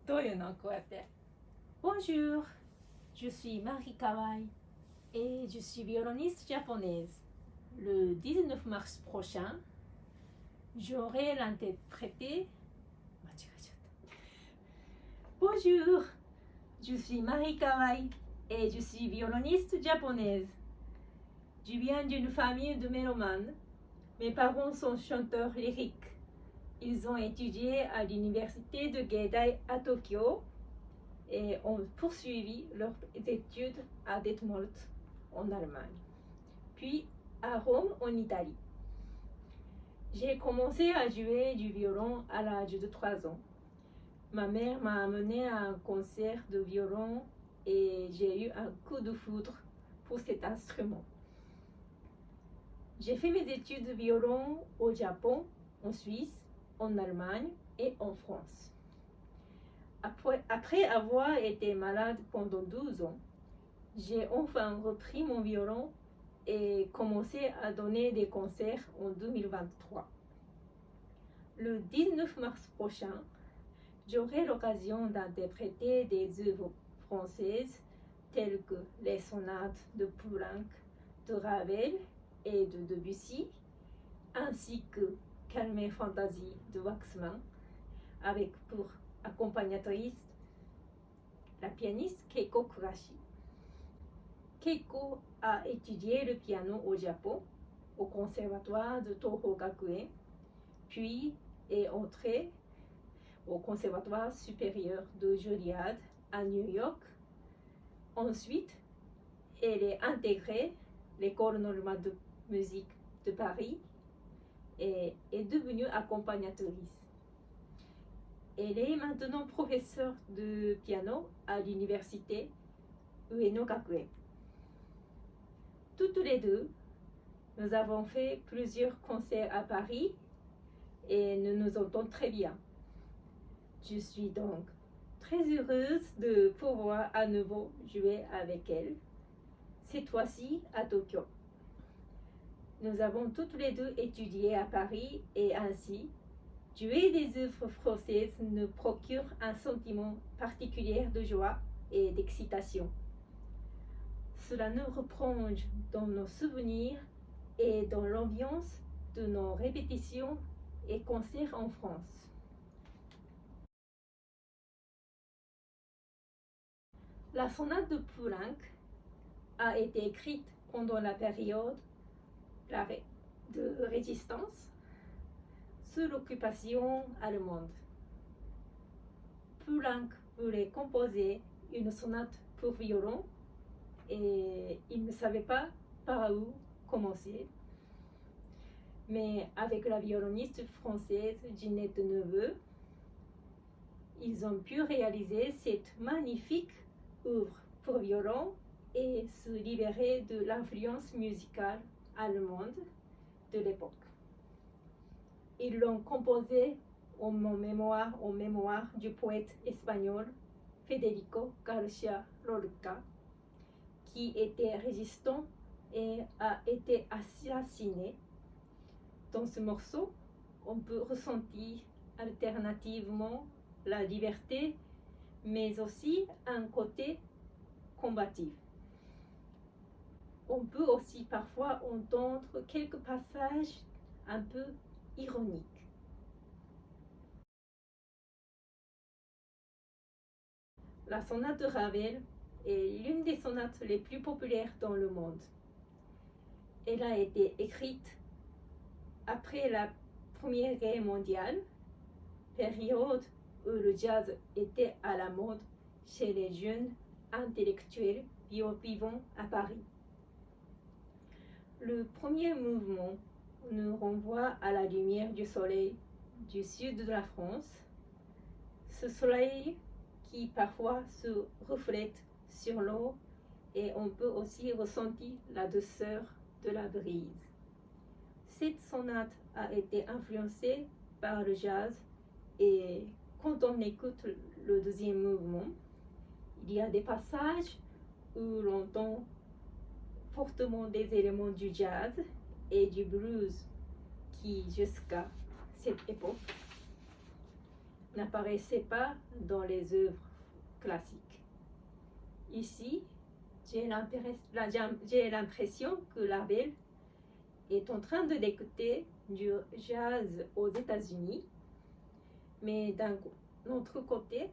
どういうのこうやって。Bonjour, je suis Marie Kawai et je suis violoniste japonaise. Le 19 mars prochain, j'aurai l'interprété. Bonjour, je suis Marie Kawai et je suis violoniste japonaise. Je viens d'une famille de mélomanes. Mes parents sont chanteurs lyriques. Ils ont étudié à l'université de Geidai à Tokyo et ont poursuivi leurs études à Detmold en Allemagne, puis à Rome en Italie. J'ai commencé à jouer du violon à l'âge de 3 ans. Ma mère m'a amené à un concert de violon et j'ai eu un coup de foudre pour cet instrument. J'ai fait mes études de violon au Japon, en Suisse, en Allemagne et en France. Après avoir été malade pendant 12 ans, j'ai enfin repris mon violon et commencé à donner des concerts en 2023. Le 19 mars prochain, j'aurai l'occasion d'interpréter des œuvres françaises telles que les sonates de Poulenc, de Ravel et de Debussy, ainsi que Calme Fantasy de Waxman, avec pour accompagnatrice la pianiste Keiko Kurashi. Keiko a étudié le piano au Japon, au conservatoire de Toho Gakuen, puis est entrée au conservatoire supérieur de Juilliard à New York. Ensuite, elle est intégrée l'école normale de musique de Paris et est devenue accompagnatrice. Elle est maintenant professeure de piano à l'université Ueno Gakuen. Toutes les deux, nous avons fait plusieurs concerts à Paris et nous nous entendons très bien. Je suis donc très heureuse de pouvoir à nouveau jouer avec elle, cette fois-ci à Tokyo. Nous avons toutes les deux étudié à Paris et ainsi, jouer des œuvres françaises nous procure un sentiment particulier de joie et d'excitation. Cela nous replonge dans nos souvenirs et dans l'ambiance de nos répétitions et concerts en France. La sonate de Poulenc a été écrite pendant la période de résistance sous l'occupation allemande. Poulenc voulait composer une sonate pour violon et il ne savait pas par où commencer. Mais avec la violoniste française Ginette Neveu, ils ont pu réaliser cette magnifique œuvre pour violon et se libérer de l'influence musicale allemande de l'époque. Ils l'ont composé en mémoire du poète espagnol Federico García Lorca, qui était résistant et a été assassiné. Dans ce morceau, on peut ressentir alternativement la liberté, mais aussi un côté combatif. On peut aussi parfois entendre quelques passages un peu ironiques. La sonate de Ravel est l'une des sonates les plus populaires dans le monde. Elle a été écrite après la Première Guerre mondiale, période où le jazz était à la mode chez les jeunes intellectuels vivant à Paris. Le premier mouvement nous renvoie à la lumière du soleil du sud de la France, ce soleil qui parfois se reflète sur l'eau et on peut aussi ressentir la douceur de la brise. Cette sonate a été influencée par le jazz et quand on écoute le deuxième mouvement, il y a des passages où l'on entend fortement des éléments du jazz et du blues qui, jusqu'à cette époque, n'apparaissait pas dans les œuvres classiques. Ici, j'ai l'impression que Ravel est en train d'écouter du jazz aux États-Unis, mais d'un autre côté,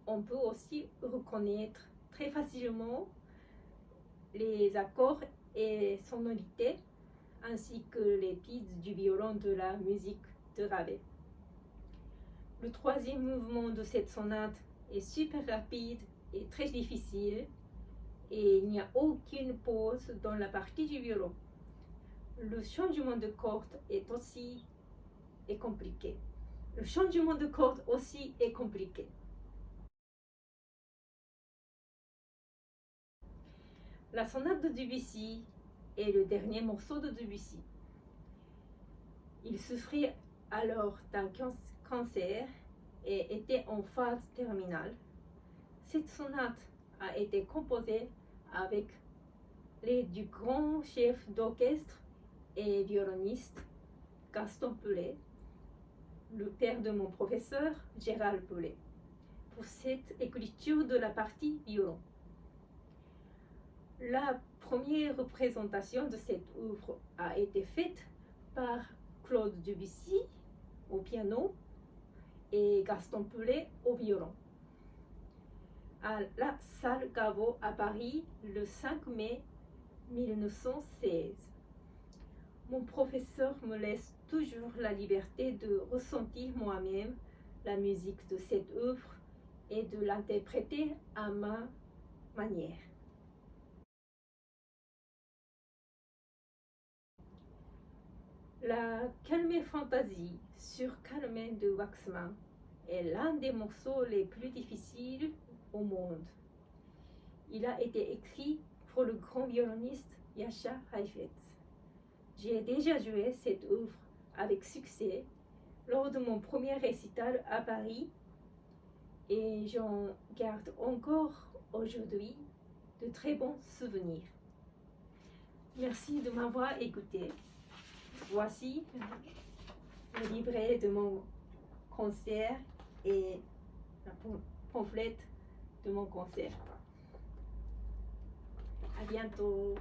on peut aussi reconnaître très facilement les accords et sonorités ainsi que les pistes du violon de la musique de Ravel. Le troisième mouvement de cette sonate est super rapide et très difficile et il n'y a aucune pause dans la partie du violon. Le changement de corde est compliqué. Le changement de corde aussi est compliqué. La sonate de Debussy est le dernier morceau de Debussy. Il souffrait alors d'un cancer et était en phase terminale. Cette sonate a été composée avec l'aide du grand chef d'orchestre et violoniste Gaston Paulet, le père de mon professeur Gérald Paulet, pour cette écriture de la partie violon. La première représentation de cette œuvre a été faite par Claude Debussy au piano et Gaston Paulet au violon à la salle Gaveau à Paris le 5 mai 1916. Mon professeur me laisse toujours la liberté de ressentir moi-même la musique de cette œuvre et de l'interpréter à ma manière. La Calmée Fantaisie sur Carmen de Waxman est l'un des morceaux les plus difficiles au monde. Il a été écrit pour le grand violoniste Jascha Heifetz. J'ai déjà joué cette œuvre avec succès lors de mon premier récital à Paris et j'en garde encore aujourd'hui de très bons souvenirs. Merci de m'avoir écouté. Voici le livret de mon concert et la pamphlet de mon concert. À bientôt.